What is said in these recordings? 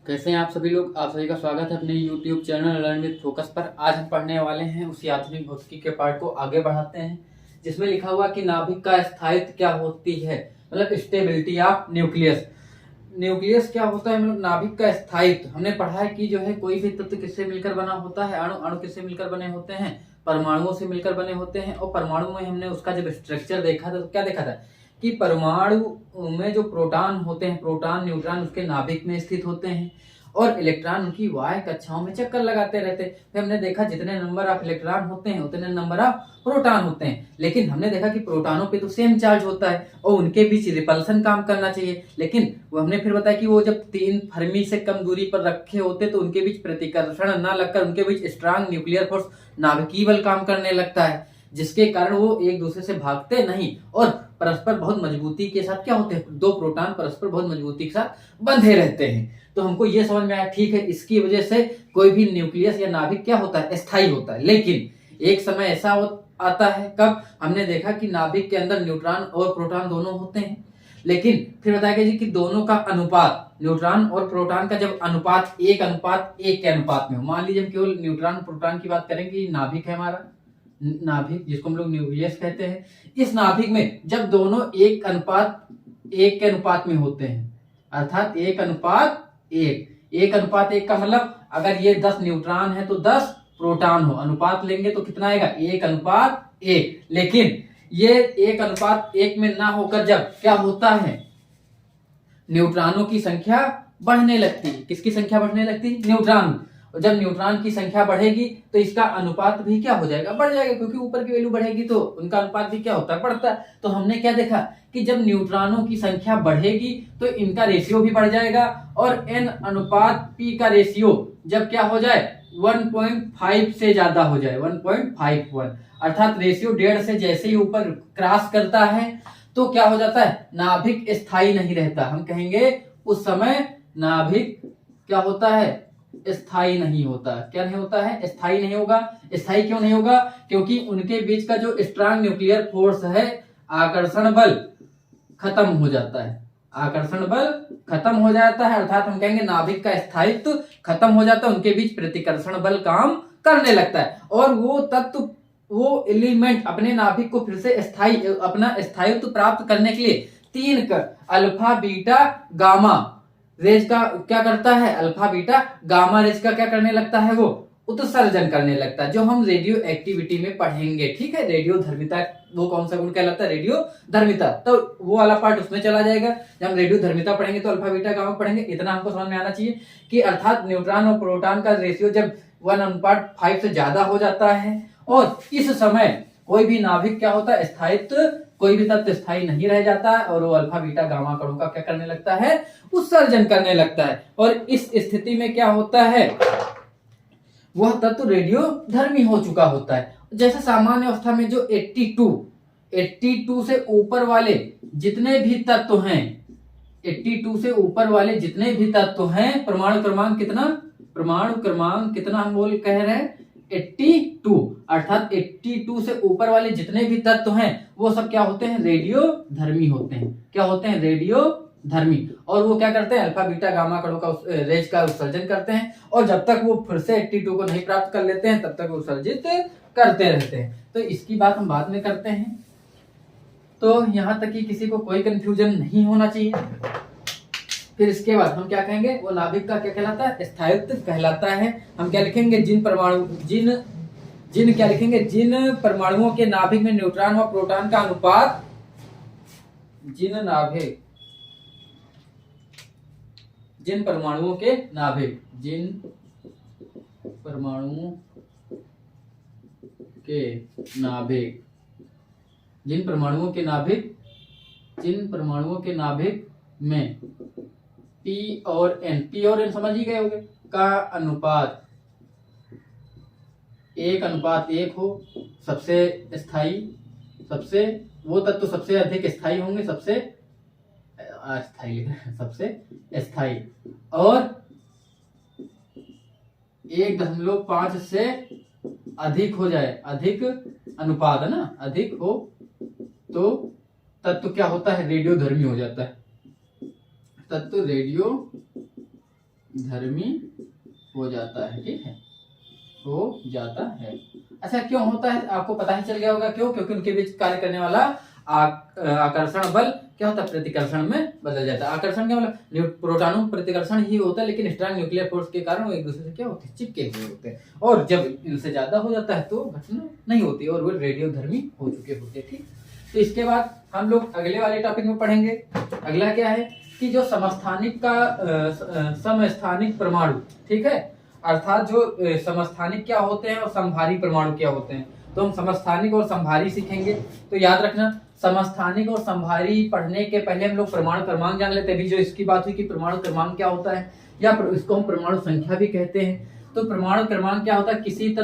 कैसे हैं आप सभी लोग। आप सभी का स्वागत है अपने YouTube channel learn with focus पर। आज हम पढ़ने वाले हैं उसी आधुनिक भौतिकी के पार्ट को आगे बढ़ाते हैं, जिसमें लिखा हुआ कि नाभिक का स्थायित्व क्या होती है, मतलब स्टेबिलिटी ऑफ न्यूक्लियस। न्यूक्लियस क्या होता है, मतलब नाभिक का स्थायित्व। हमने पढ़ा है कि जो है कोई भी तत्व किससे मिलकर बना होता है, अणु अणु किससे मिलकर बने होते हैं, परमाणुओं से मिलकर बने होते हैं। और परमाणु में हमने उसका जब स्ट्रक्चर देखा था तो क्या देखा था कि परमाणु में जो प्रोटॉन होते हैं, प्रोटॉन न्यूट्रॉन उसके नाभिक में स्थित होते हैं और इलेक्ट्रॉन उनकी वाय कक्षाओं में चक्कर लगाते रहते हैं। फिर हमने देखा जितने नंबर ऑफ इलेक्ट्रॉन होते हैं उतने नंबर ऑफ प्रोटॉन होते हैं, लेकिन हमने देखा कि प्रोटॉनों पे तो सेम चार्ज होता है और उनके बीच रिपल्सन काम करना चाहिए। लेकिन वो हमने फिर बताया कि वो जब 3 फर्मी से कम दूरी पर रखे होते तो उनके बीच प्रतिकर्षण न लगकर उनके बीच स्ट्रांग न्यूक्लियर फोर्स नाभिकीय बल काम करने लगता है, जिसके कारण वो एक दूसरे से भागते नहीं और परस्पर बहुत मजबूती के साथ क्या होते हैं, दो प्रोटॉन परस्पर बहुत मजबूती के साथ बंधे रहते हैं। तो हमको ये समझ में आया, ठीक है, इसकी वजह से कोई भी न्यूक्लियस या नाभिक क्या होता है, स्थायी होता है। लेकिन एक समय ऐसा आता है कब हमने देखा कि नाभिक के अंदर न्यूट्रॉन और प्रोटॉन दोनों होते हैं, लेकिन फिर बताया गया जी कि दोनों का अनुपात, न्यूट्रॉन और प्रोटॉन का जब अनुपात 1:1 के अनुपात में हो। मान लीजिए हम केवल न्यूट्रॉन प्रोटॉन की बात करेंगे, नाभिक है हमारा नाभिक जिसको हम लोग न्यूक्लियस कहते हैं। इस नाभिक में जब दोनों 1:1 के अनुपात में होते हैं, अर्थात 1:1, 1:1 का मतलब अगर ये 10 न्यूट्रॉन है तो 10 प्रोटॉन हो, अनुपात लेंगे तो कितना आएगा, 1:1। लेकिन ये 1:1 में ना होकर जब क्या होता है, न्यूट्रॉनों की संख्या बढ़ने लगती है। किसकी संख्या बढ़ने लगती है, न्यूट्रॉन। और जब न्यूट्रॉन की संख्या बढ़ेगी तो इसका अनुपात भी क्या हो जाएगा, बढ़ जाएगा, क्योंकि ऊपर की वैल्यू बढ़ेगी तो उनका अनुपात भी क्या होता है, बढ़ता है। तो हमने क्या देखा कि जब न्यूट्रॉनों की संख्या बढ़ेगी तो इनका रेशियो भी बढ़ जाएगा और n/p का रेशियो जब क्या हो जाए 1.5 से ज्यादा हो जाए, 1.51, अर्थात रेशियो 1.5 से जैसे ही ऊपर क्रॉस करता है तो क्या हो जाता है, नाभिक स्थायी नहीं रहता। हम कहेंगे उस समय नाभिक क्या होता है, स्थायी नहीं होता। क्या नहीं होता है, स्थायी नहीं होगा। स्थायी क्यों नहीं होगा, क्योंकि उनके बीच का जो स्ट्रांग न्यूक्लियर फोर्स है, आकर्षण बल खत्म हो जाता है। आकर्षण बल खत्म हो जाता है, अर्थात हम कहेंगे नाभिक का स्थायित्व खत्म हो जाता है, उनके बीच प्रतिकर्षण बल काम करने लगता है और वो तत्व, वो एलिमेंट अपने नाभिक को फिर से अपना स्थायित्व प्राप्त करने के लिए 3 अल्फा बीटा गामा रेज का क्या करता है, अल्फा बीटा गामा रेज का क्या करने लगता है, वो उत्सर्जन करने लगता है, जो हम रेडियो एक्टिविटी में पढ़ेंगे। ठीक है, रेडियो धर्मिता, वो कौन सा गुण कहलाता है, रेडियो धर्मिता। तो वो वाला पार्ट उसमें चला जाएगा। जब हम रेडियो धर्मिता पढ़ेंगे तो अल्फा बीटा गामा पढ़ेंगे। इतना हमको समझ में आना चाहिए कि अर्थात न्यूट्रॉन और प्रोटॉन का रेशियो जब 1:5 से ज्यादा हो जाता है और इस समय कोई भी नाभिक क्या होता है, स्थायित्व, कोई भी तत्व स्थायी नहीं रह जाता है और वो अल्फा बीटा गामा कणों का क्या करने लगता है, उत्सर्जन करने लगता है। और इस स्थिति में क्या होता है, वह तत्व रेडियो धर्मी हो चुका होता है। जैसे सामान्य अवस्था में जो 82 से ऊपर वाले जितने भी तत्व हैं, 82 से ऊपर वाले जितने भी तत्व हैं, परमाणु क्रमांक कितना हम बोल कह रहे हैं, 82, अर्थात 82 से ऊपर वाले जितने भी तत्व हैं वो सब क्या होते हैं, रेडियो धर्मी होते हैं। क्या होते हैं, रेडियो धर्मी। और वो क्या करते हैं, अल्फा बीटा गामा कणों का रेज का उत्सर्जन करते हैं और जब तक वो फिर से 82 को नहीं प्राप्त कर लेते हैं तब तक उत्सर्जित करते रहते हैं। तो इसकी बात हम बाद में करते हैं। तो यहां तक कि किसी को कोई कंफ्यूजन नहीं होना चाहिए। फिर इसके बाद हम क्या कहेंगे, वो नाभिक का क्या कहलाता है, स्थायित्व कहलाता है। हम क्या लिखेंगे, जिन परमाणुओं के नाभिक में न्यूट्रॉन और प्रोटॉन का अनुपात, जिन परमाणुओं के नाभिक में P और N समझ ही गए होंगे, का अनुपात 1:1 हो, सबसे स्थायी, सबसे वो तत्व सबसे अधिक स्थायी होंगे, सबसे स्थायी, और 1.5 से अधिक हो जाए, अधिक अनुपात है ना, अधिक हो तो तत्व क्या होता है, रेडियो धर्मी हो जाता है। तत्व रेडियो धर्मी हो जाता है, ठीक है, हो जाता है। अच्छा क्यों होता है आपको पता ही चल गया होगा क्यों, क्योंकि उनके बीच कार्य करने वाला आकर्षण बल क्या होता है, प्रतिकर्षण में बदल जाता है। आकर्षण क्या मतलब, प्रोटॉनों में प्रतिकर्षण ही होता है, लेकिन स्ट्रांग न्यूक्लियर फोर्स के कारण वो एक दूसरे से क्या होते हैं, चिपके हुए होते हैं। और जब इनसे ज्यादा हो जाता है तो घटना नहीं होती और वो रेडियोधर्मी हो चुके होते हैं, ठीक। तो इसके बाद हम लोग अगले वाले टॉपिक में पढ़ेंगे। अगला क्या है कि जो समस्थानिक परमाणु, ठीक है, अर्थात जो समस्थानिक क्या होते हैं और समभारी परमाणु क्या होते हैं। तो हम समस्थानिक और समभारी सीखेंगे। तो याद रखना, समस्थानिक और समभारी पढ़ने के पहले हम लोग परमाणु क्रमांक जान लेते हैं। अभी जो इसकी बात हुई कि परमाणु क्रमांक क्या होता है, या इसको हम परमाणु संख्या भी कहते हैं। तो परमाणु क्रमांक क्या होता है, किसी भी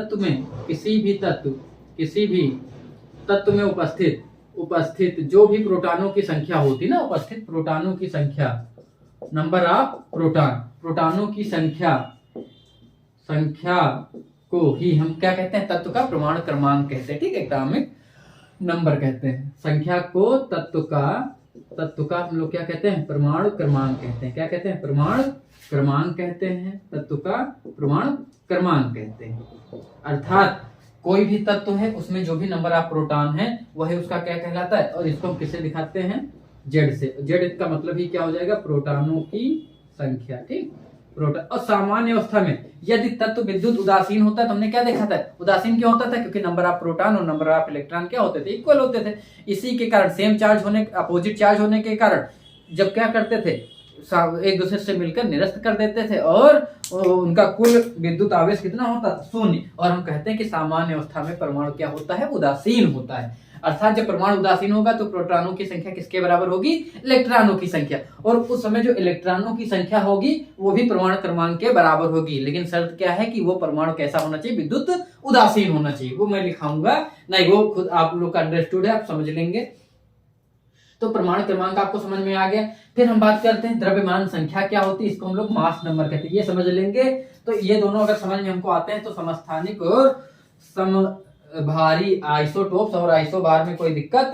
तत्व में उपस्थित जो भी प्रोटॉनों की संख्या होती है ना, उपस्थित प्रोटॉनों की संख्या, नंबर ऑफ प्रोटॉनों की संख्या को ही हम क्या कहते हैं, तत्व का परमाणु क्रमांक कहते हैं, ठीक है, एटॉमिक नंबर कहते हैं। संख्या को तत्व का हम लोग क्या कहते हैं, परमाणु क्रमांक कहते हैं। क्या कहते हैं, परमाणु क्रमांक कहते हैं, तत्व का परमाणु क्रमांक कहते हैं। अर्थात कोई भी तत्व है उसमें जो भी नंबर ऑफ प्रोटॉन है वही उसका क्या कहलाता है, और इसको हम किससे दिखाते हैं, जेड से। जेड का मतलब ही क्या हो जाएगा, प्रोटॉनों की संख्या, ठीक। प्रोटॉन और सामान्य अवस्था में यदि तत्व विद्युत उदासीन होता है तो हमने क्या देखा था, उदासीन क्यों होता था, क्योंकि नंबर ऑफ प्रोटॉन और नंबर ऑफ इलेक्ट्रॉन क्या होते थे, इक्वल होते थे। इसी के कारण सेम चार्ज होने, अपोजिट चार्ज होने के कारण जब क्या करते थे, एक दूसरे से मिलकर निरस्त कर देते थे और उनका कुल विद्युत आवेश कितना होता था, शून्य। और हम कहते हैं कि सामान्य अवस्था में परमाणु क्या होता है, उदासीन होता है। अर्थात जब परमाणु उदासीन होगा तो प्रोटॉनों की संख्या किसके बराबर होगी, इलेक्ट्रॉनों की संख्या। और उस समय जो इलेक्ट्रॉनों की संख्या होगी वो भी परमाणु क्रमांक के बराबर होगी, लेकिन शर्त क्या है कि वो परमाणु कैसा होना चाहिए, विद्युत उदासीन होना चाहिए। वो मैं लिखाऊंगा नहीं, वो खुद आप लोग का अंडरस्टूड है, आप समझ लेंगे। तो परमाणु क्रमांक आपको समझ में आ गया। फिर हम बात करते हैं द्रव्यमान संख्या क्या होती है, इसको हम लोग मास नंबर कहते हैं, ये समझ लेंगे। तो ये दोनों अगर समझ में हमको आते हैं तो समस्थानिक और समभारी आइसोटोप्स और आइसोबार में कोई दिक्कत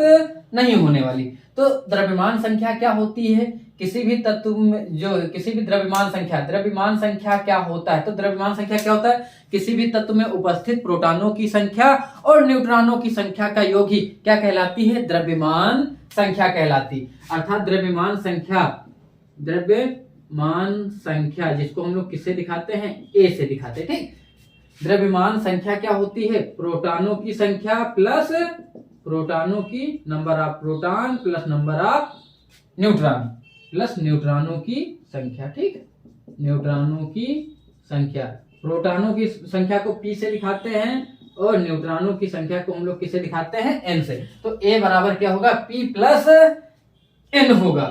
नहीं होने वाली। तो द्रव्यमान संख्या क्या होती है, किसी भी तत्व में जो किसी भी द्रव्यमान संख्या क्या होता है, तो द्रव्यमान संख्या क्या होता है, किसी भी तत्व में उपस्थित प्रोटॉनों की संख्या और न्यूट्रॉनों की संख्या का योग ही क्या कहलाती है, द्रव्यमान संख्या कहलाती। अर्थात द्रव्यमान संख्या जिसको हम लोग किससे दिखाते हैं, ए से दिखाते हैं, ठीक। द्रव्यमान संख्या क्या होती है, प्रोटॉनों की संख्या प्लस प्रोटॉनों की number of proton plus number of neutron plus न्यूट्रॉनों की संख्या, ठीक है, न्यूट्रॉनों की संख्या। प्रोटॉनों की संख्या को पी से दिखाते हैं और न्यूट्रॉनों की संख्या को हम लोग किससे दिखाते हैं, एन से। तो ए बराबर क्या होगा, पी प्लस एन होगा।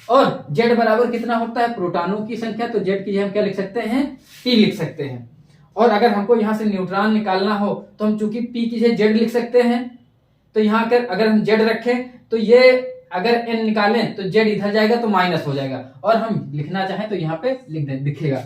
और जेड बराबर कितना होता है, प्रोटॉनों की संख्या, तो जेड की हम क्या लिख सकते हैं, पी लिख सकते हैं। और अगर हमको यहां से न्यूट्रॉन निकालना हो तो हम चूंकि पी की जगह जेड लिख सकते हैं, तो यहाँ अगर हम जेड रखें तो ये अगर एन निकालें तो जेड इधर जाएगा तो माइनस हो जाएगा, और हम लिखना चाहें तो यहाँ पे लिख दें, दिखेगा।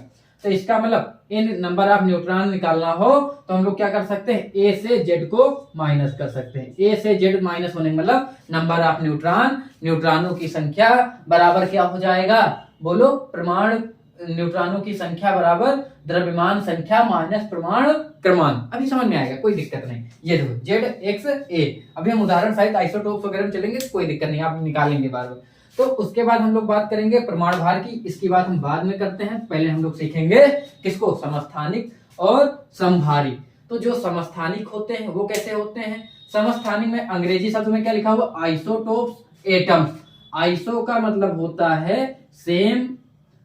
तो इसका मतलब इन नंबर ऑफ न्यूट्रॉन निकालना हो तो हम लोग क्या कर सकते हैं, ए से जेड को माइनस कर सकते हैं। ए से जेड माइनस होने का मतलब नंबर ऑफ न्यूट्रॉनों की संख्या बराबर क्या हो जाएगा, बोलो, परमाणु न्यूट्रॉनों की संख्या बराबर द्रव्यमान संख्या माइनस परमाणु क्रमांक। अभी समझ में आएगा, कोई दिक्कत नहीं। ये देखो जेड एक्स ए, अभी हम उदाहरण सहित आइसोटोप्स वगैरह में चलेंगे तो कोई दिक्कत नहीं, आप निकालेंगे बार बार। तो उसके बाद हम लोग बात करेंगे परमाणु भार की, इसकी बात हम बाद में करते हैं। पहले हम लोग सीखेंगे किसको, समस्थानिक और समभारी। तो जो समस्थानिक होते हैं वो कैसे होते हैं, समस्थानिक में अंग्रेजी शब्द में क्या लिखा हुआ, आइसोटोप्स एटम्स। आइसो का मतलब होता है सेम,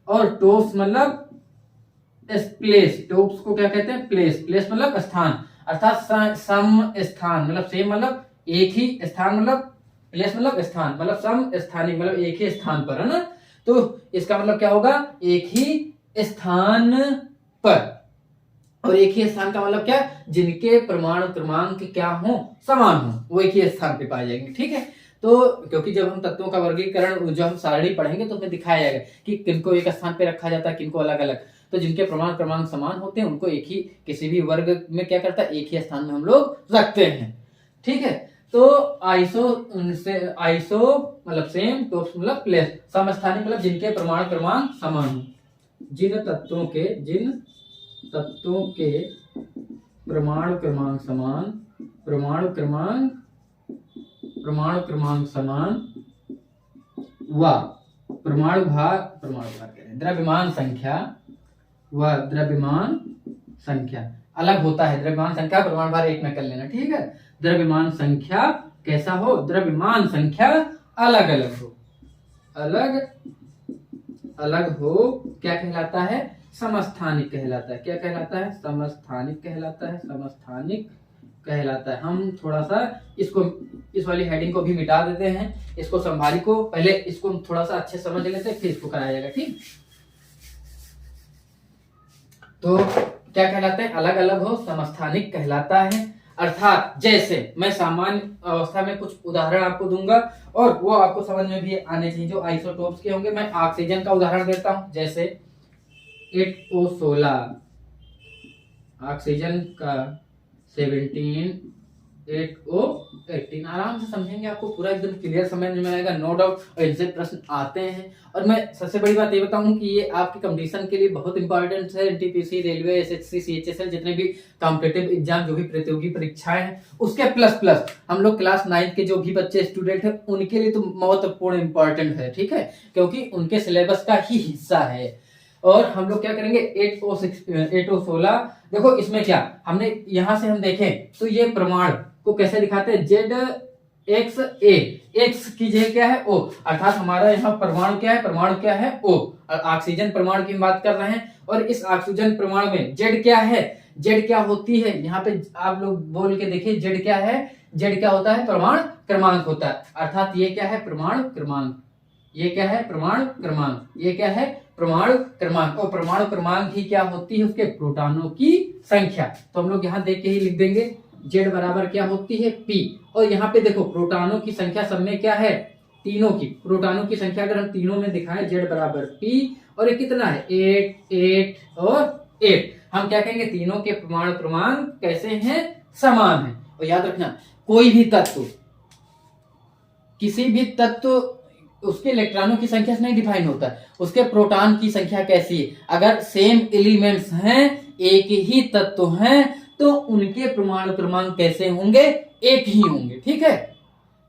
और टोप्स मतलब प्लेस। टोप्स को क्या कहते हैं, प्लेस मतलब स्थान। अर्थात सम स्थान मतलब सेम मतलब एक ही स्थान, मतलब प्लेस मतलब स्थान, मतलब सम स्थानिक मतलब एक ही स्थान पर, है ना। तो इसका मतलब क्या होगा, एक ही स्थान पर। और एक ही स्थान का मतलब क्या, जिनके परमाणु क्रमांक क्या हो, समान हो, वो एक ही स्थान पे पाए जाएंगे, ठीक है। तो क्योंकि जब हम तत्वों का वर्गीकरण जो हम सारणी पढ़ेंगे तो उसमें दिखाया जाएगा कि किनको एक स्थान पे रखा जाता है, किनको अलग अलग। तो जिनके परमाणु क्रमांक समान होते हैं उनको एक ही किसी भी वर्ग में क्या करता है, एक ही स्थान में हम लोग रखते हैं, ठीक है। तो आइसो मतलब सेम, टोप्स मतलब प्लेस, समस्थानिक मतलब जिनके परमाणु क्रमांक समान हो। जिन तत्वों के परमाणु क्रमांक समान व परमाणु भार कह रहे हैं द्रव्यमान संख्या अलग होता है। द्रव्यमान संख्या परमाणु भार एक में कर लेना, ठीक है। द्रव्यमान संख्या कैसा हो? द्रव्यमान संख्या अलग हो क्या कहलाता है? समस्थानिक कहलाता है। क्या कहलाता है? समस्थानिक कहलाता है। हम थोड़ा सा इस वाली हेडिंग को भी मिटा देते हैं, इसको संभाली को पहले इसको थोड़ा सा अच्छे समझ लेते हैं, फिर इसको कराया जाएगा, ठीक। तो क्या कहलाता है? अलग अलग हो, समस्थानिक कहलाता है। अर्थात जैसे मैं सामान्य अवस्था में कुछ उदाहरण आपको दूंगा और वो आपको समझ में भी आने चाहिए जो आइसोटोप्स के होंगे। मैं ऑक्सीजन का उदाहरण देता हूं, जैसे 8O16 ऑक्सीजन का 17 8O18। आराम से समझेंगे, आपको पूरा एकदम क्लियर समझ में आएगा, नो डाउट। और इनसे प्रश्न आते हैं। और मैं सबसे बड़ी बात ये बताऊं कि ये आपके कंपटीशन के लिए बहुत इंपॉर्टेंट है। एनटीपीसी, रेलवे, एसएससी, सीएचएसएल, जितने भी कॉम्पिटिटिव एग्जाम, जो भी प्रतियोगी परीक्षाएं हैं, उसके प्लस हम लोग क्लास 9 के जो भी बच्चे स्टूडेंट हैं उनके लिए तो महत्वपूर्ण इंपॉर्टेंट है, ठीक है, क्योंकि उनके सिलेबस का ही हिस्सा है। और हम लोग क्या करेंगे? 8O16 देखो इसमें क्या हमने यहां से हम देखें तो ये प्रमाण को कैसे दिखाते हैं? ZXA, X की जगह क्या है? O, अर्थात हमारा यहाँ परमाणु क्या है? परमाणु क्या है? O। ऑक्सीजन परमाणु की बात कर रहे हैं और इस ऑक्सीजन परमाणु में Z क्या है? Z क्या होती है? यहाँ पे आप लोग बोल के देखिए, Z क्या है? Z क्या होता है? परमाणु क्रमांक होता है। अर्थात ये क्या है? परमाणु क्रमांक। ये क्या है? परमाणु क्रमांक। ये क्या है? परमाणु क्रमांक। और परमाणु क्रमांक ही क्या होती है? उसके प्रोटॉनों की संख्या। तो हम लोग यहाँ देख के ही लिख देंगे, Z बराबर क्या होती है? P। और यहाँ पे देखो प्रोटॉनों की संख्या सब में क्या है? तीनों की। प्रोटॉनों की संख्या अगर हम तीनों में दिखाएं, Z बराबर P, और ये कितना है? 8 8 और 8। हम क्या कहेंगे? तीनों के परमाणु क्रमांक कैसे हैं? समान है। और याद रखना, कोई भी तत्व, किसी भी तत्व, उसके इलेक्ट्रॉनों की संख्या से नहीं डिफाइन होता है, उसके प्रोटॉन की संख्या कैसी है। अगर सेम एलिमेंट्स हैं, एक ही तत्व हैं, तो उनके परमाणु क्रमांक कैसे होंगे? एक ही होंगे, ठीक है।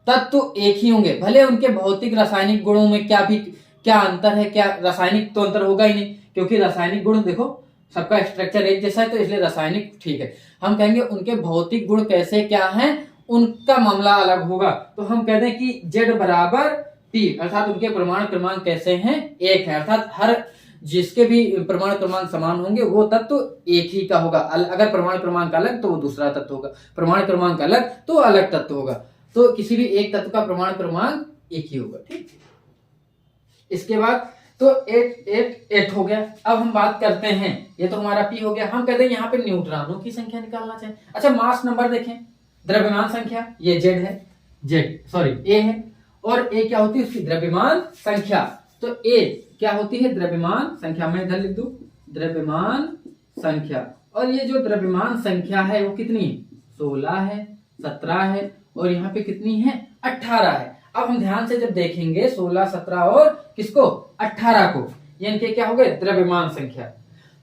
तत्व एक ही होंगे, भले उनके भौतिक रासायनिक गुणों में क्या अंतर है, क्या रासायनिक तो अंतर होगा ही नहीं, क्योंकि रासायनिक गुण देखो सबका स्ट्रक्चर एक जैसा है, तो इसलिए रासायनिक ठीक है। हम कहेंगे उनके भौतिक गुण कैसे क्या हैं, उनका मामला अलग होगा। तो हम कहते हैं कि Z बराबर P, अर्थात उनके परमाणु क्रमांक कैसे हैं? एक है। अर्थात हर जिसके भी परमाणु क्रमांक समान होंगे वो तत्व एक ही का होगा। अगर परमाणु क्रमांक अलग तो वो दूसरा तत्व होगा, परमाणु क्रमांक अलग तो अलग तत्व होगा। तो किसी भी एक तत्व का परमाणु क्रमांक एक ही होगा, ठीक। इसके बाद तो 8 8 8 हो गया। अब हम बात करते हैं, ये तो हमारा P हो गया। हम कहते हैं यहाँ पे न्यूट्रॉनों की संख्या निकालना चाहिए। अच्छा, मास नंबर देखें, द्रव्यमान संख्या, ये A है, और A क्या होती है? उसकी द्रव्यमान संख्या। तो A क्या होती है? द्रव्यमान संख्या। मैं इधर लिख दूं, द्रव्यमान संख्या। और ये जो द्रव्यमान संख्या है वो कितनी? 16 है, 17 है, और यहाँ पे कितनी है? 18 है। अब हम ध्यान से जब देखेंगे 16, 17 और किसको? 18 को, ये इनके क्या हो गए? द्रव्यमान संख्या।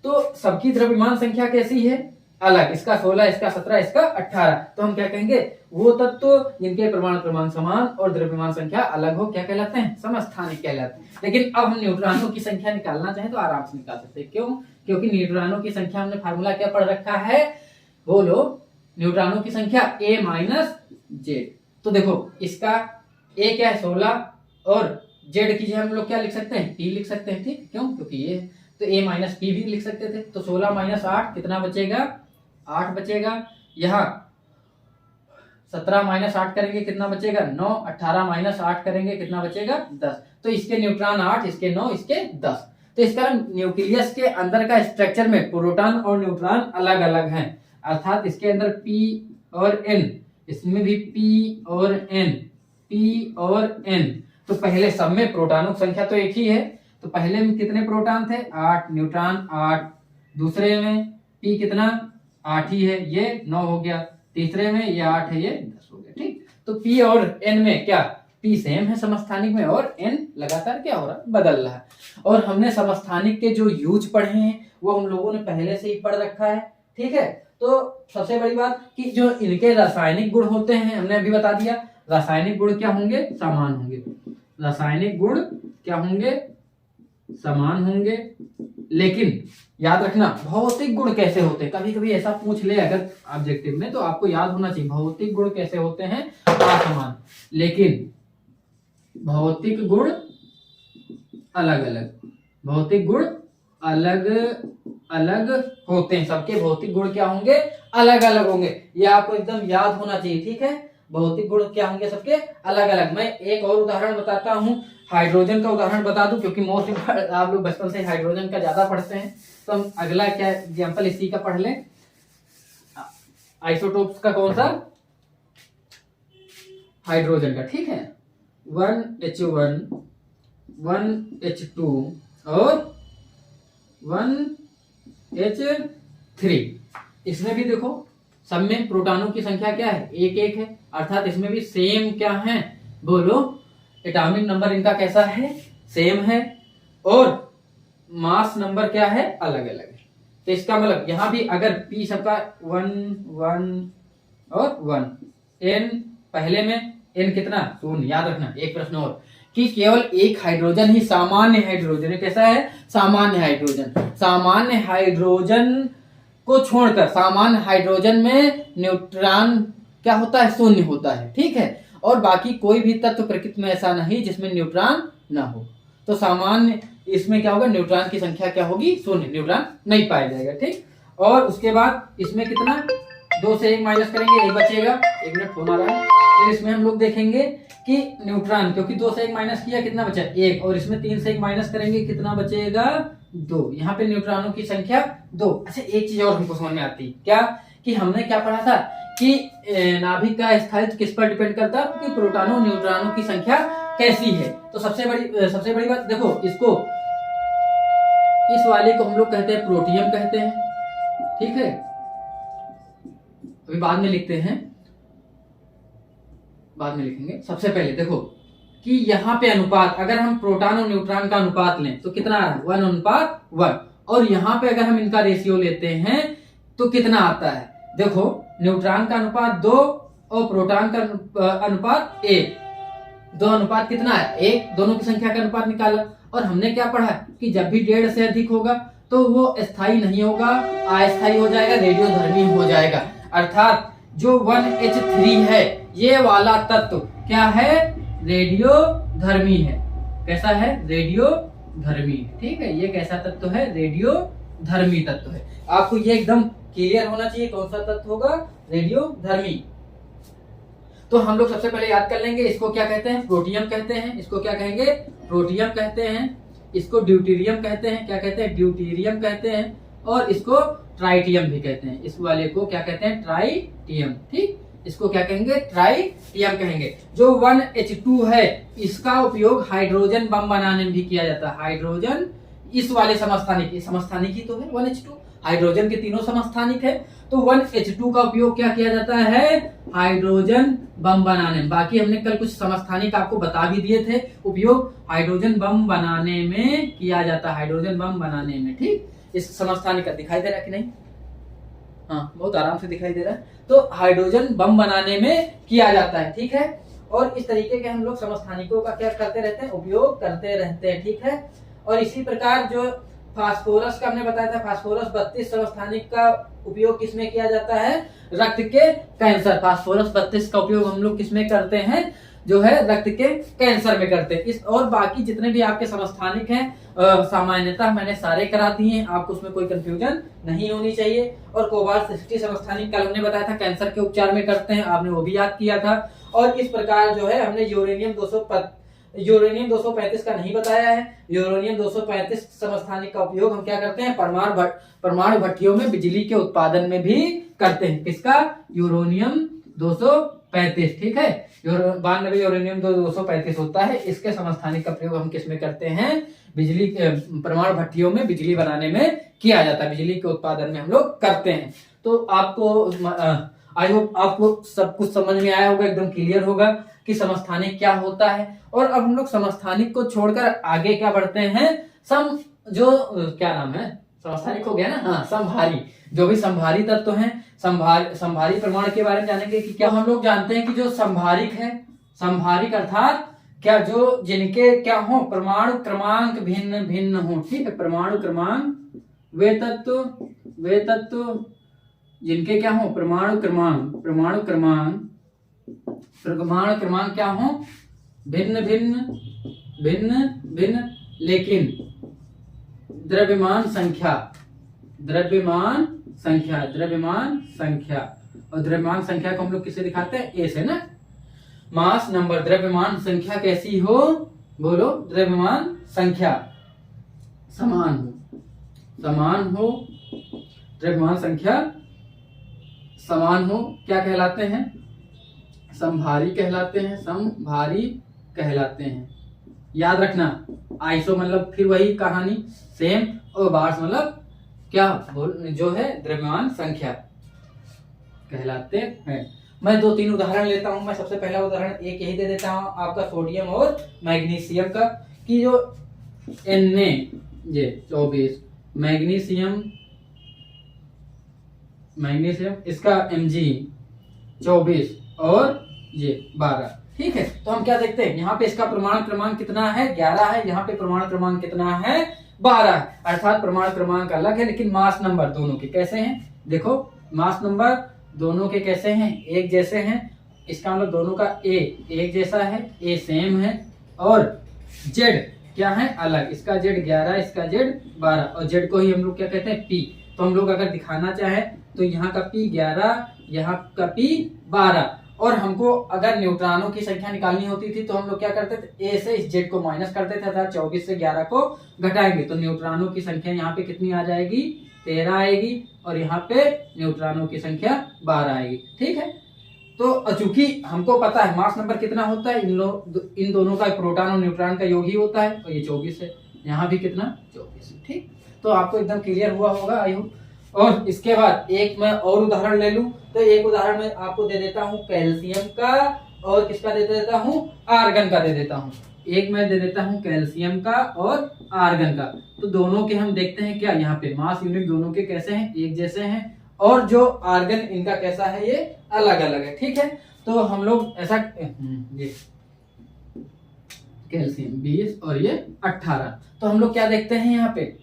तो सबकी द्रव्यमान संख्या कैसी है? अलग। इसका 16, इसका 17, इसका 18। तो हम क्या कहेंगे? वो तत्व जिनके परमाणु क्रमांक समान और द्रव्यमान संख्या अलग हो, क्या कहलाते हैं? समस्थानिक कहलाते हैं। लेकिन अब हम न्यूट्रॉनों की संख्या निकालना चाहें तो आराम से निकाल सकते हैं। क्यों? क्योंकि न्यूट्रॉनों की संख्या हमने फार्मूला क्या पढ़ रखा है? बोलो, न्यूट्रॉनों की संख्या A माइनस Z। तो देखो इसका A क्या है? 16, और Z की जगह हम लोग क्या लिख सकते हैं? P लिख सकते हैं, ठीक। क्यों? क्योंकि ये है, तो A माइनस P भी लिख सकते थे। तो 16 माइनस 8 कितना बचेगा? 8 बचेगा। यहाँ 17 माइनस 8 करेंगे कितना बचेगा? 9। 18 माइनस 8 करेंगे कितना बचेगा? 10। तो इसके न्यूट्रॉन 8, इसके 9, इसके 10। तो इस कारण न्यूक्लियस के अंदर का स्ट्रक्चर में प्रोटॉन और न्यूट्रॉन अलग अलग हैं। अर्थात इसके अंदर P और N, इसमें भी P और N। तो पहले सब में प्रोटॉनों की संख्या तो एक ही है, तो पहले में कितने प्रोटॉन थे? 8, न्यूट्रॉन 8। दूसरे में P कितना? 8 ही है, ये 9 हो गया। तीसरे में ये 8 है, ये 10 हो गया, ठीक। तो P और N में क्या P सेम है समस्थानिक में और N लगातार क्या हो रहा है, बदल रहा है। और हमने समस्थानिक के जो यूज पढ़े हैं वो हम लोगों ने पहले से ही पढ़ रखा है, ठीक है। तो सबसे बड़ी बात कि जो इनके रासायनिक गुण होते हैं हमने अभी बता दिया, रासायनिक गुण क्या होंगे, समान होंगे। रासायनिक गुण क्या होंगे, समान होंगे। लेकिन याद रखना भौतिक गुण कैसे होते हैं, कभी कभी ऐसा पूछ ले अगर ऑब्जेक्टिव में, तो आपको याद होना चाहिए भौतिक गुण कैसे होते हैं, असमान। लेकिन भौतिक गुण अलग अलग, भौतिक गुण अलग अलग होते हैं, सबके भौतिक गुण क्या होंगे, अलग अलग होंगे। ये आपको एकदम याद होना चाहिए, ठीक है। भौतिक गुण क्या होंगे, सबके अलग अलग। मैं एक और उदाहरण बताता हूँ, हाइड्रोजन का उदाहरण बता दूं, क्योंकि मोस्ट इम्पोर्टेंट आप लोग बचपन से हाइड्रोजन का ज्यादा पढ़ते हैं। तो हम अगला क्या एग्जांपल इसी का पढ़ लें। आइसोटोप्स का कौन सा, हाइड्रोजन का, ठीक है। 1H1 1H2 और 1H3। इसमें भी देखो सब में प्रोटॉनों की संख्या क्या है, एक एक है, अर्थात इसमें भी सेम क्या है, बोलो एटॉमिक नंबर इनका कैसा है, सेम है। और मास नंबर क्या है, अलग अलग है। तो इसका मतलब यहां भी अगर P सबका 1 1 और 1, N पहले में N कितना, 0। याद रखना एक प्रश्न और कि केवल एक हाइड्रोजन ही सामान्य हाइड्रोजन है, कैसा है, सामान्य हाइड्रोजन। सामान्य हाइड्रोजन को छोड़कर सामान्य हाइड्रोजन में न्यूट्रॉन क्या होता है, शून्य होता है, ठीक है। और बाकी कोई भी तत्व प्रकृति में ऐसा नहीं जिसमें न्यूट्रॉन ना हो। तो सामान्य इसमें क्या होगा, न्यूट्रॉन की संख्या क्या होगी, शून्य, न्यूट्रॉन नहीं पाया जाएगा, ठीक। और उसके बाद इसमें कितना, 2 से 1 माइनस करेंगे, 1 बचेगा। 1 मिनट फोन आ रहा है। फिर इसमें हम लोग देखेंगे कि न्यूट्रॉन, क्योंकि 2 से 1 माइनस किया, कितना बचा, 1। और इसमें 3 से 1 माइनस करेंगे, कितना बचेगा, 2। यहाँ पे न्यूट्रॉनों की संख्या 2। अच्छा एक चीज और हमको समझ में आती है, क्या कि हमने क्या पढ़ा था कि नाभिक का स्थायित्व किस पर डिपेंड करता है, कि प्रोटॉनों न्यूट्रॉनों की संख्या कैसी है। तो सबसे बड़ी बात देखो, इसको इस वाले को हम लोग कहते हैं प्रोटियम कहते हैं, ठीक है। अभी बाद में लिखते हैं, बाद में लिखेंगे। सबसे पहले देखो कि यहाँ पे अनुपात, अगर हम प्रोटॉन और न्यूट्रॉन का अनुपात लें तो कितना है, 1:1। और यहाँ पे अगर हम इनका रेशियो लेते हैं तो कितना आता है, देखो न्यूट्रॉन का अनुपात 2 और प्रोटॉन का अनुपात 1। 2 अनुपात कितना है, 1। दोनों की संख्या का अनुपात निकाला। और हमने क्या पढ़ा कि जब भी 1.5 से अधिक होगा तो वो स्थायी नहीं होगा, अस्थायी हो जाएगा, रेडियोधर्मी हो जाएगा। अर्थात जो 1H3 है ये वाला तत्व क्या है, रेडियोधर्मी है। कैसा है, रेडियोधर्मी, ठीक है। ये कैसा तत्व है, रेडियोधर्मी तत्व है। आपको ये एकदम क्लियर होना चाहिए कौन सा तत्व होगा, रेडियोधर्मी। तो हम लोग सबसे पहले याद कर लेंगे, इसको क्या कहते हैं, प्रोटियम कहते हैं। इसको क्या कहेंगे, प्रोटियम कहते हैं। इसको ड्यूटेरियम कहते हैं, क्या कहते हैं, ड्यूटेरियम कहते हैं। और इसको ट्राइटियम भी कहते हैं। इस वाले को क्या कहते हैं, ट्राइटियम, ठीक। इसको क्या कहेंगे, ट्राइटियम कहेंगे। जो 1H2 है इसका उपयोग हाइड्रोजन बम बनाने में भी किया जाता है। हाइड्रोजन इस वाले समस्थानिक, ये समस्थानिक ही तो है 1H2, हाइड्रोजन के तीनों समस्थानिक है। तो 1H2 का उपयोग क्या किया जाता है, हाइड्रोजन बम बनाने में। बाकी हमने कल कुछ समस्थानिक आपको बता भी दिए थे, उपयोग हाइड्रोजन बम बनाने में किया जाता है, हाइड्रोजन बम बनाने में, ठीक। इस समस्थानिक का दिखाई दे रहा है कि नहीं, हाँ बहुत आराम से दिखाई दे रहा है। तो हाइड्रोजन बम बनाने में किया जाता है, ठीक है। और इस तरीके के हम लोग समस्थानिकों का क्या करते रहते हैं, उपयोग करते रहते हैं, ठीक है। और इसी प्रकार जो फास्फोरस का हमने बताया था, फास्फोरस 32 समस्थानिक का उपयोग किसमें किया जाता है, रक्त के कैंसर। फास्फोरस 32 का उपयोग हम लोग किसमें करते हैं, जो है रक्त के कैंसर में करते हैं। इस और बाकी जितने भी आपके समस्थानिक हैं सामान्यतः मैंने सारे करा दिए हैं, आपको उसमें कोई कंफ्यूजन नहीं होनी चाहिए। और कोबाल्ट 60 समस्थानिक कल हमने बताया था कैंसर के उपचार में करते हैं, आपने वो भी याद किया था। और इस प्रकार जो है हमने यूरेनियम 235 का नहीं बताया है। यूरेनियम 235 समस्थानिक का उपयोग हम क्या करते हैं, परमाणु भट्टियों में बिजली के उत्पादन में भी करते हैं। किसका, यूरेनियम 235, ठीक है। 92 यूरेनियम 235 होता है। इसके समस्थानिक का प्रयोग हम किसमें करते हैं, बिजली परमाणु भट्टियों में बिजली बनाने में किया जाता है, बिजली के उत्पादन में हम लोग करते हैं। तो आपको आई होप आपको सब कुछ समझ में आया होगा, एकदम क्लियर होगा कि समस्थानिक क्या होता है। और अब हम लोग समस्थानिक को छोड़कर आगे क्या बढ़ते हैं, क्या नाम है, समस्थानिक हो गया ना, हाँ, समभारी, जो भी समभारी तत्व हैं, समभारी परमाणु के बारे में जानेंगे कि क्या। हम लोग जानते हैं कि जो समभारिक है, समभारिक अर्थात क्या, जो जिनके क्या हो, परमाणु क्रमांक भिन्न भिन्न हो, ठीक है, परमाणु क्रमांक, वे तत्व जिनके क्या हो, परमाणु क्रमांक क्या हो, भिन्न भिन्न, लेकिन द्रव्यमान संख्या, और द्रव्यमान संख्या को हम लोग किसे दिखाते हैं, ए से ना, मास नंबर, द्रव्यमान संख्या कैसी हो, बोलो, द्रव्यमान संख्या समान हो, द्रव्यमान संख्या समान हो, क्या कहलाते हैं, समभारी कहलाते हैं। याद रखना, आइसो मतलब फिर वही कहानी, सेम, और बार्स मतलब क्या, जो है द्रव्यमान संख्या कहलाते हैं। मैं 2-3 उदाहरण लेता हूं। मैं सबसे पहला उदाहरण एक यही दे देता हूं आपका, सोडियम और मैग्नीशियम का, कि जो Na-24, मैग्नीशियम इसका Mg24 और ये 12, ठीक है। तो हम क्या देखते हैं, यहाँ पे इसका परमाणु क्रमांक कितना है, 11 है, यहाँ पे परमाणु क्रमांक कितना है, 12 है, अर्थात परमाणु क्रमांक अलग है, लेकिन मास नंबर दोनों के कैसे हैं, देखो, मास नंबर दोनों के कैसे हैं, एक जैसे हैं। इसका मतलब दोनों का ए एक जैसा है, ए सेम है, और जेड क्या है, अलग, इसका जेड 11, इसका जेड 12, और जेड को ही हम लोग क्या कहते हैं, पी। तो हम लोग अगर दिखाना चाहें तो यहाँ का पी 11, यहाँ का पी 12, और हमको अगर न्यूट्रॉनों की संख्या निकालनी होती थी तो हम लोग क्या करते थे, ए से इस जेड को माइनस करते थे, अर्थात 24 से 11 को घटाएंगे तो न्यूट्रॉनों की संख्या यहाँ पे कितनी आ जाएगी, 13 आएगी, और यहाँ पे न्यूट्रॉनों की संख्या 12 आएगी, ठीक है। तो चूंकि हमको पता है मास नंबर कितना होता है, इन दोनों का प्रोटॉन और न्यूट्रॉन का योग ही होता है, और ये 24 है, यहाँ भी कितना, 24 है, ठीक। तो आपको एकदम क्लियर हुआ होगा, आई होप। और इसके बाद एक मैं और उदाहरण ले लूं, तो एक उदाहरण मैं आपको दे देता हूं कैल्शियम का, और किसका दे देता हूं, आर्गन का दे देता हूं। एक मैं दे देता हूं कैल्शियम का और आर्गन का। तो दोनों के हम देखते हैं क्या, यहाँ पे मास यूनिट दोनों के कैसे हैं, एक जैसे हैं, और जो आर्गन इनका कैसा है, ये अलग अलग है, ठीक है। तो हम लोग ऐसा, ये कैल्शियम 20 और ये 18, तो हम लोग क्या देखते हैं यहाँ पे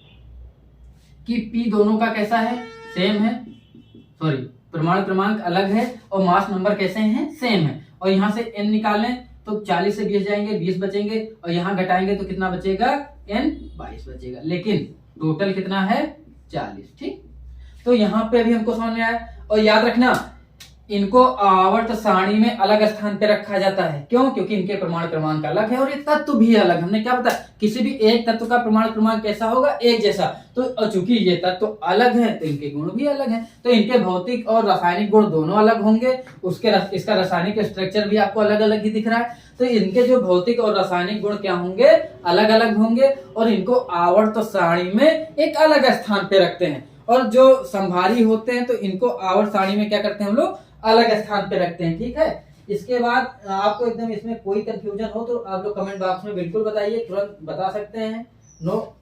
कि P दोनों का कैसा है, सेम है, सॉरी, परमाणु क्रमांक अलग है, और मास नंबर कैसे हैं, सेम है। और यहाँ से N निकालें तो 40 से 20 जाएंगे, 20 बचेंगे, और यहाँ घटाएंगे तो कितना बचेगा, N 22 बचेगा, लेकिन टोटल कितना है, 40, ठीक। तो यहाँ पे अभी हमको समझ में आया। और याद रखना, इनको आवर्त सारणी में अलग स्थान पे रखा जाता है, क्यों, क्योंकि इनके परमाणु क्रमांक अलग है और ये तत्व भी अलग। हमने क्या बताया, किसी भी एक तत्व का परमाणु क्रमांक कैसा होगा, एक जैसा। तो चूंकि ये तत्व अलग है तो इनके गुण भी अलग हैं, तो इनके भौतिक और रासायनिक गुण दोनों अलग होंगे। इसका रासायनिक स्ट्रक्चर भी आपको अलग अलग ही दिख रहा है, तो इनके जो भौतिक और रासायनिक गुण क्या होंगे, अलग अलग होंगे, और इनको आवर्त सारणी में एक अलग स्थान पे रखते हैं। और जो संभारी होते हैं तो इनको आवर्त सारणी में क्या करते हैं, हम लोग अलग स्थान पे रखते हैं, ठीक है। इसके बाद आपको एकदम इसमें कोई कंफ्यूजन हो तो आप लोग कमेंट बॉक्स में बिल्कुल बताइए, तुरंत बता सकते हैं, नो,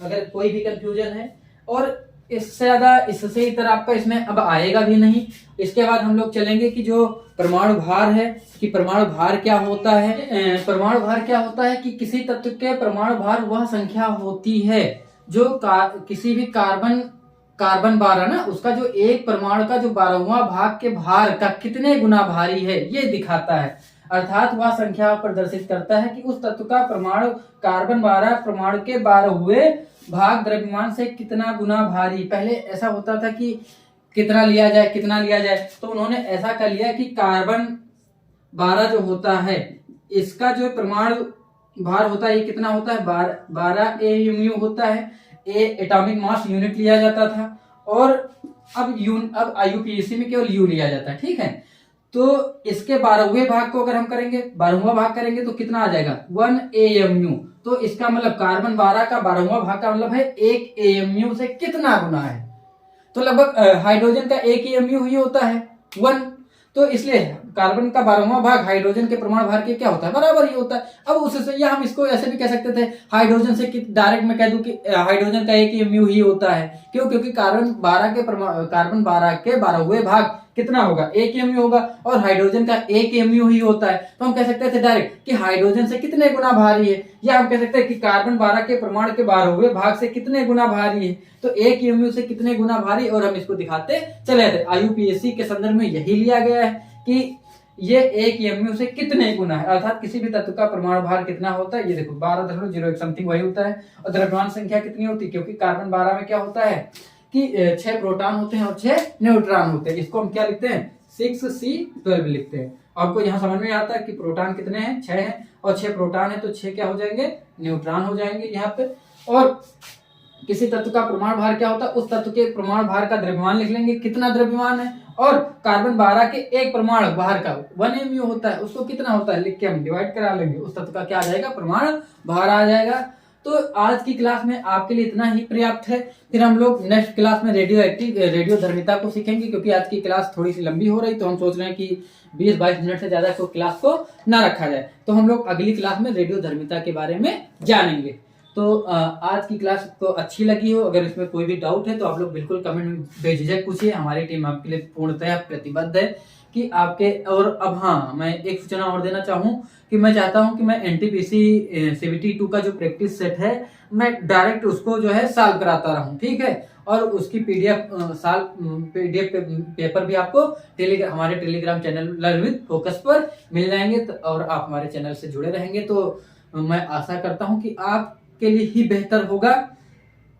अगर कोई भी कंफ्यूजन है। और इससे ज्यादा इससे इतर आपका इसमें अब आएगा भी नहीं। इसके बाद हम लोग चलेंगे कि जो परमाणु भार है, कि परमाणु भार क्या होता है। परमाणु भार क्या होता है कि किसी तत्व के परमाणु भार वह संख्या होती है जो किसी भी कार्बन 12 ना, उसका जो एक परमाणु का जो 12वां भाग के भार का कितने गुना भारी है ये दिखाता है। अर्थात वह संख्या प्रदर्शित करता है कि उस तत्व का परमाणु कार्बन 12 परमाणु के 12वें भाग द्रव्यमान से कितना गुना भारी। पहले ऐसा होता था कि कितना लिया जाए, तो उन्होंने ऐसा कर लिया कि कार्बन 12 जो होता है इसका जो परमाणु भार होता है ये कितना होता है, 12 AMU होता है, एटॉमिक मास यूनिट लिया जाता था। और अब IUPAC में केवल U लिया जाता है, ठीक है। तो इसके 12वें भाग को अगर हम करेंगे, 12वां भाग करेंगे तो कितना आ जाएगा, 1 AMU। तो इसका मतलब कार्बन 12 का 12वां भाग का मतलब है 1 AMU से कितना गुना है, तो लगभग हाइड्रोजन का 1 AMU ही होता है 1। तो इसलिए कार्बन का 12वां भाग हाइड्रोजन के परमाणु भार के क्या होता है, बराबर ही होता है। अब उससे या हम इसको ऐसे भी कह सकते थे, हाइड्रोजन से डायरेक्ट मैं कह दूं कि हाइड्रोजन का 1 mu ही होता है। क्यों? क्योंकि कार्बन 12 के 12वें भाग कितना होगा, 1 mu होगा, और हाइड्रोजन का 1 mu ही होता है। तो हम कह सकते थे डायरेक्ट कि हाइड्रोजन से कितने गुना भारी है, या हम कह सकते हैं कि कार्बन 12 के परमाणु के 12वें भाग से कितने गुना भारी है। तो 1 mu से कितने गुना भारी, और हम इसको दिखाते चले थे। IUPAC के संदर्भ में यही लिया गया है कि ये 1 mu से कितने गुना है, अर्थात किसी भी तत्व का परमाणु भार कितना होता है। ये देखो 12.01 समथिंग वही होता है। और द्रव्यमान संख्या कितनी होती है, क्योंकि कार्बन 12 में क्या होता है कि 6 प्रोटॉन होते हैं और 6 न्यूट्रॉन होते हैं। इसको हम क्या लिखते हैं, 6C12 लिखते हैं। आपको यहाँ समझ में आता है कि प्रोटॉन कितने हैं, 6 हैं, और 6 प्रोटॉन है तो 6 क्या हो जाएंगे, न्यूट्रॉन हो जाएंगे यहाँ पे। और किसी तत्व का परमाणु भार क्या होता है, उस तत्व के परमाणु भार का द्रव्यमान लिख लेंगे, कितना द्रव्यमान है। और कार्बन 12 के एक परमाणु भार का 1 mu होता है, उसको कितना होता है लिख के हम डिवाइड करा लेंगे, उस तत्व का क्या आ जाएगा, परमाणु भार आ जाएगा। तो आज की क्लास में आपके लिए इतना ही पर्याप्त है। फिर हम लोग नेक्स्ट क्लास में रेडियो धर्मिता को सीखेंगे, क्योंकि आज की क्लास थोड़ी सी लंबी हो रही, तो हम सोच रहे हैं कि 20-22 मिनट से ज्यादा को क्लास को ना रखा जाए। तो हम लोग अगली क्लास में रेडियो धर्मिता के बारे में जानेंगे। तो आज की क्लास को अच्छी लगी हो, अगर इसमें कोई भी डाउट है तो आप लोग बिल्कुल कमेंट में बेझिझक पूछिए। हमारी टीम आपके लिए पूर्णतः प्रतिबद्ध है कि आपके। और अब हाँ, मैं एक सूचना और देना चाहूँ कि मैं चाहता हूँ कि मैं NTPC CBT 2 का जो प्रैक्टिस सेट है, मैं डायरेक्ट उसको जो है सॉल्व कराता रहूँ, ठीक है। और उसकी PDF पेपर भी आपको हमारे Telegram channel learn with focus पर मिल जाएंगे। और आप हमारे चैनल से जुड़े रहेंगे तो मैं आशा करता हूँ कि आप के लिए ही बेहतर होगा।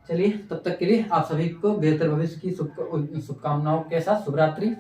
चलिए, तब तक के लिए आप सभी को बेहतर भविष्य की शुभकामनाओं के साथ शुभ रात्रि।